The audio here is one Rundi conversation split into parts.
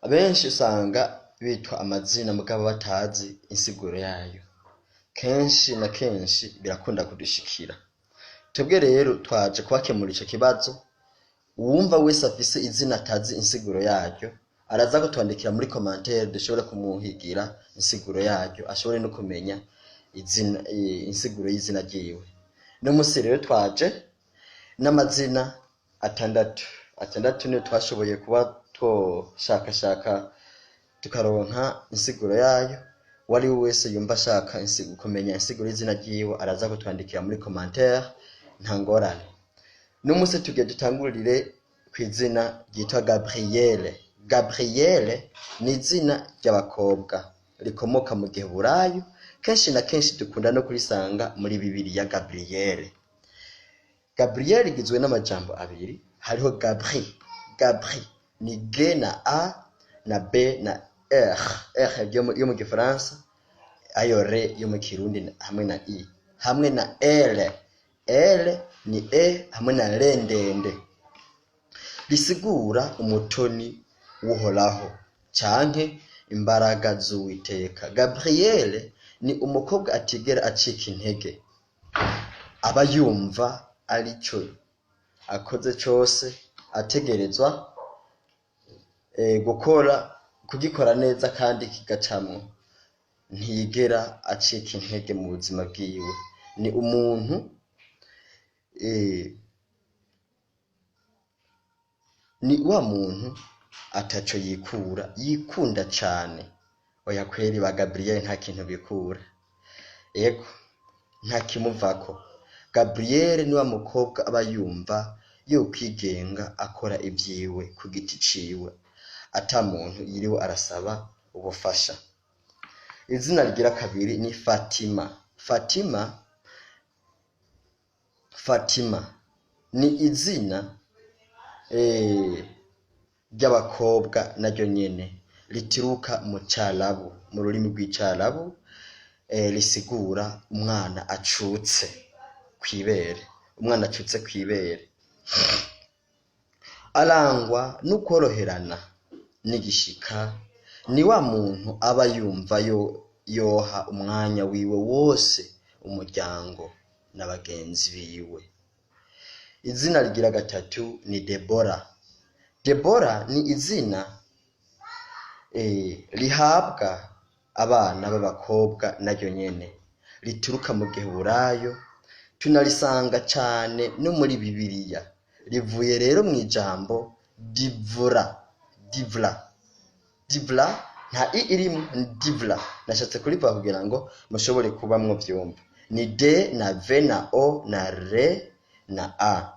Abenshi usanga bitwa amazina mugabo batazi insiguro yayo. Kenshi na kenshi birakunda kudushikira. Twebwe rero twaje kubakemura ico kibazo. Uwumva wese afise izina atazi insiguro yaryo araza kutwandikira muri commentaire dushobora kumuhigira insiguro yaryo, ashobore no kumenya izina insiguro y'izina ryiwe. No musi rero twaje n'amazina atandatu niyo twashoboye kuba twoshakashaka tukaronka insiguro yayo. Wari wese yumva ashaka kumenya insiguro y'izina ryiwe araza kutwandikira muri commentaire nta ngorane. N'umunsi tugiye dutangurire kw'izina ryitwa Gabrielle. Gabrielle ni izina ry'abakobwa rikomoka mu Giheburayo, kenshi na kenshi dukunda no kurisanga muri Bibiliya. Gabrielle igizwe n'amajambo abiri, hariho Gabri ni G na A na B na R yo mu Gifaransa, ayo R yo mu Kirundi hamwe na I, hamwe na L ni E hamwe na R ndende, risigura umutoni w'Uhoraho canke imbaraga z'Uwiteka. Gabrielle ni umukobwa atigera acika intege, aba yumva arico akoze cose ategerezwa kugikora neza kandi kigacamwo. Ntiyigera acika intege mu buzima bwiwe. Ni umuntu ni wa muntu ataco yikunda cane. Oya kweri ba Gabrielle nta kintu bikura, yego nta kimuvako. Gabrielle ni wa mukobwa aba yumva yo kwigenga akora ivyiwe ku giti ciwe, ata muntu yiriwe arasaba ubufasha. Izina rigira kabiri ni Fatima ni izina ry'abakobwa naryo nyene rituruka mu Carabu, mu rurimi rw'Icarabu, risigura umwana acutse kw'ibere. Umwana acutse kw'ibere arangwa n'ukworoherana n'igishika. Ni wa muntu aba yumva yoha umwanya wiwe wose umuryango n'abagenzi biwe. Izina rigira gatatu ni Debora ni izina rihabwa abana b'abakobwa naryo nyene rituruka mu Giheburayo, tunarisanga cane no muri Bibiliya. Rivuye rero mu ijambo Divra nta I irimo, Divra. Nashatse kurivuga kugira ngo mushobore kuba mwovyumva. Ni D na V na O na R na A.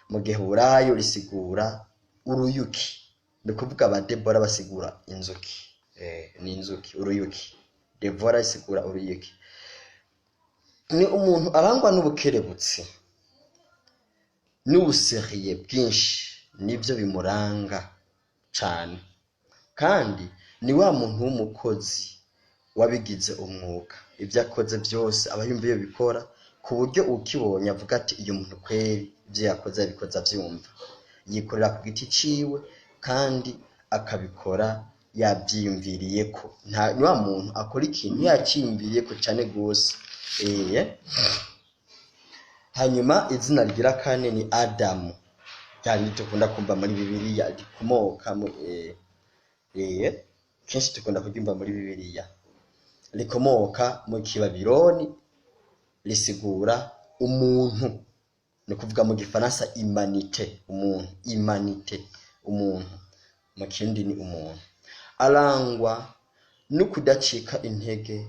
Mu Giheburayo risigura uruyuki. Ni kuvuga ba Debora basigura inzuki. Ni inzuki, uruyuki. Debora isigura uruyuki. Ni umuntu arangwa n'ubukerebutsi n'ubuseriye bwinshi, nivyo bimuranga cane. Kandi ni wa muntu w'umukozi wabigize umwuga. Ivyo akoze vyose aba yumva iyo bikora ku buryo ukibonye avuga ati uyu muntu kweri ivyo yakoze abikoze avyumva. Yikorera ku giti ciwe kandi akabikora yavyiyumviriyeko. Ni wa muntu akora ikintu yaciyumviriyeko cane gose. Hanyuma izina rigira kane ni Adamu. Kandi dukunda kumva muri Bibiliya rikomoka kenshi dukunda kuryumva muri Bibiliya. Rikomoka mu Kibabiloni, risigura umuntu. Ni kuvuga mu Gifaransa humanité, umuntu. Mu Kirundi ni umuntu. Arangwa no kudacika intege.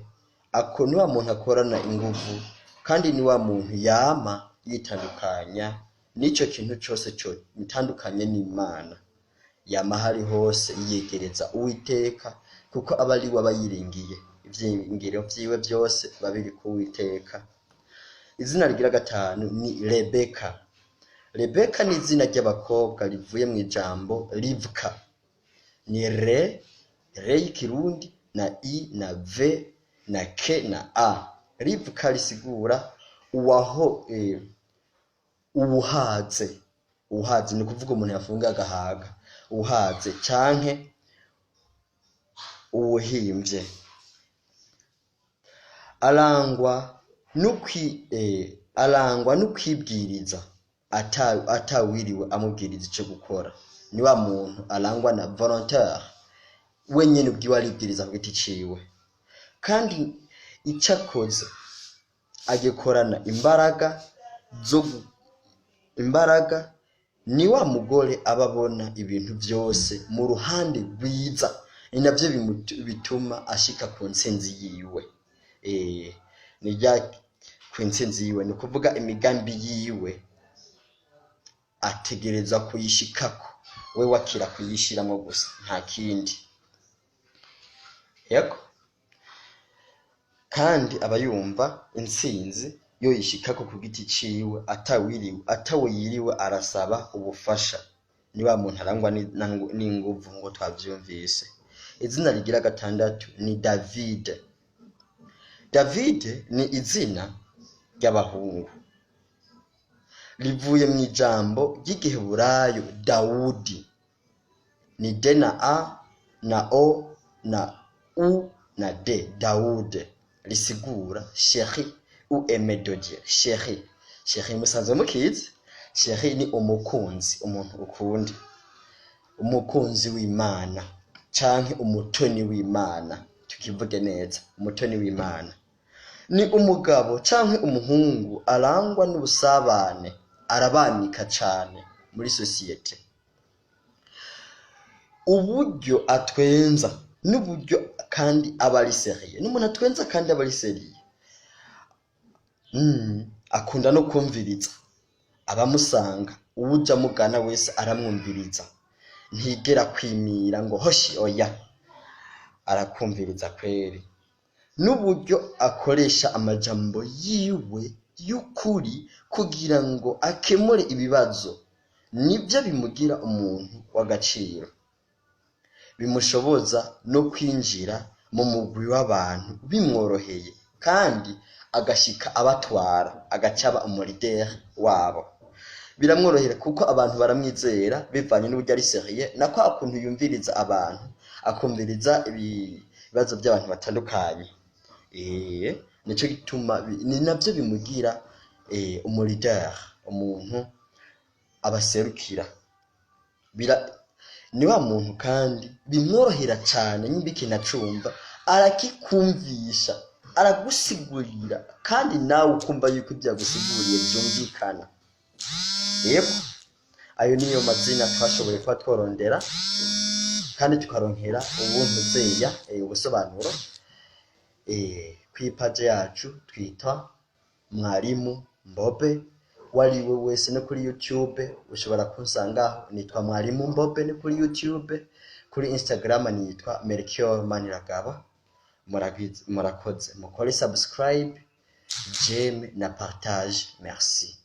Ni wa muntu akorana inguvu, kandi ni wa muntu yama yitandukanya n'ico kintu cose bitandukanye n'Imana. Yama hari hose yiyegereza Uwiteka, kuko aba ari we aba yiringiye. Ivyingiro vyiwe vyose babiri ku Uwiteka. Izina rigira gatanu ni Rebeka ni izina ry'abakobwa rivuye mu ijambo Rivka. Ni R y'ikirundi na I na V na K na A. Rivka risigura ubuhaze uhaze ni kuvuga umuntu yafunga agahaga, uhaze canke uwuhimvye. Arangwa n'ukwibwiriza atawiriwe amubwiriza ico gukora. Ni wa muntu arangwa na volontaire, wenyene ubwiwe aribwiriza ku giti ciwe, kandi ico akoze agikorana imbaraga. Ni wa mugore aba abona ibintu vyose mu ruhande rwiza, ni navyo bituma ashika ku ntsinzi yiwe. Ku ntsinzi yiwe ni kuvuga imigambi yiwe ategereza kuyishikako, we wakira kuyishiramwo gusa, nta kindi. Yego, kandi aba yumva intsinzi yo yishikako ku giti ciwe atawe yiriwe arasaba ubufasha. Ni wa muntu arangwa n'inguvu ngo twavyumvise. Izina rigira 6 ni David. David ni izina ry'abahungu, rivuye mu ijambo ry'igiheburayo Dawudi. Ni D na A na O na U na D, Dawud, risigura chéri ou aimé de Dieu. Chéri musanzwe mukizi, chéri ni umukunzi, umuntu ukunda, umukunzi w'Imana canke umutoni w'Imana. Tukivuge neza, umutoni w'Imana ni umugabo canke umuhungu arangwa n'ubusabane, arabanika cane muri societe. Uburyo atwenza n'uburyo kandi aba ari serieux, n'umuntu atwenza kandi aba ari serieux. Akunda no kumviriza abamusanga, uwuja mugana wese aramwumviriza, ntigera kwimira ngo hoshi oya, arakumviriza kweri. N'uburyo akoresha amajambo yiwe y'ukuri kugira ngo akemure ibibazo, nibyo bimugira umuntu w'agaciro, bimushoboza no kwinjira mu mugwi w'abantu bimworoheye, kandi agashika abatwara, agacaba umulideri wabo. Biramworohera kuko abantu baramwizera bivanye n'uburyo ari serieux, na kwa kuntu yumviriza abantu, akumviriza ibibazo by'abantu batandukanye. Nico gituma ni navyo bimugira umulideri, umuntu abaserukira. Ni wa muntu kandi bimworohera cane, nyimba ikintu acumva arakikumvisha, aragusigurira, kandi nawe ukumva yuko ibyo yagusiguriye byumvikana. Yego, ayo niyo mazina twashoboye kuba tworondera kandi tukaronkera ubuntu zeya ubusobanuro kw'ipaje yacu twita Mwarimu Mbobe. Wariwe wese no kuri YouTube ushobora kunsangaho, nitwa Mwarimu Mbobe ni kuri YouTube. Kuri Instagram nitwa Melchior Maniragaba. Murakoze, mukore subscribe, j'aime na partage. Merci.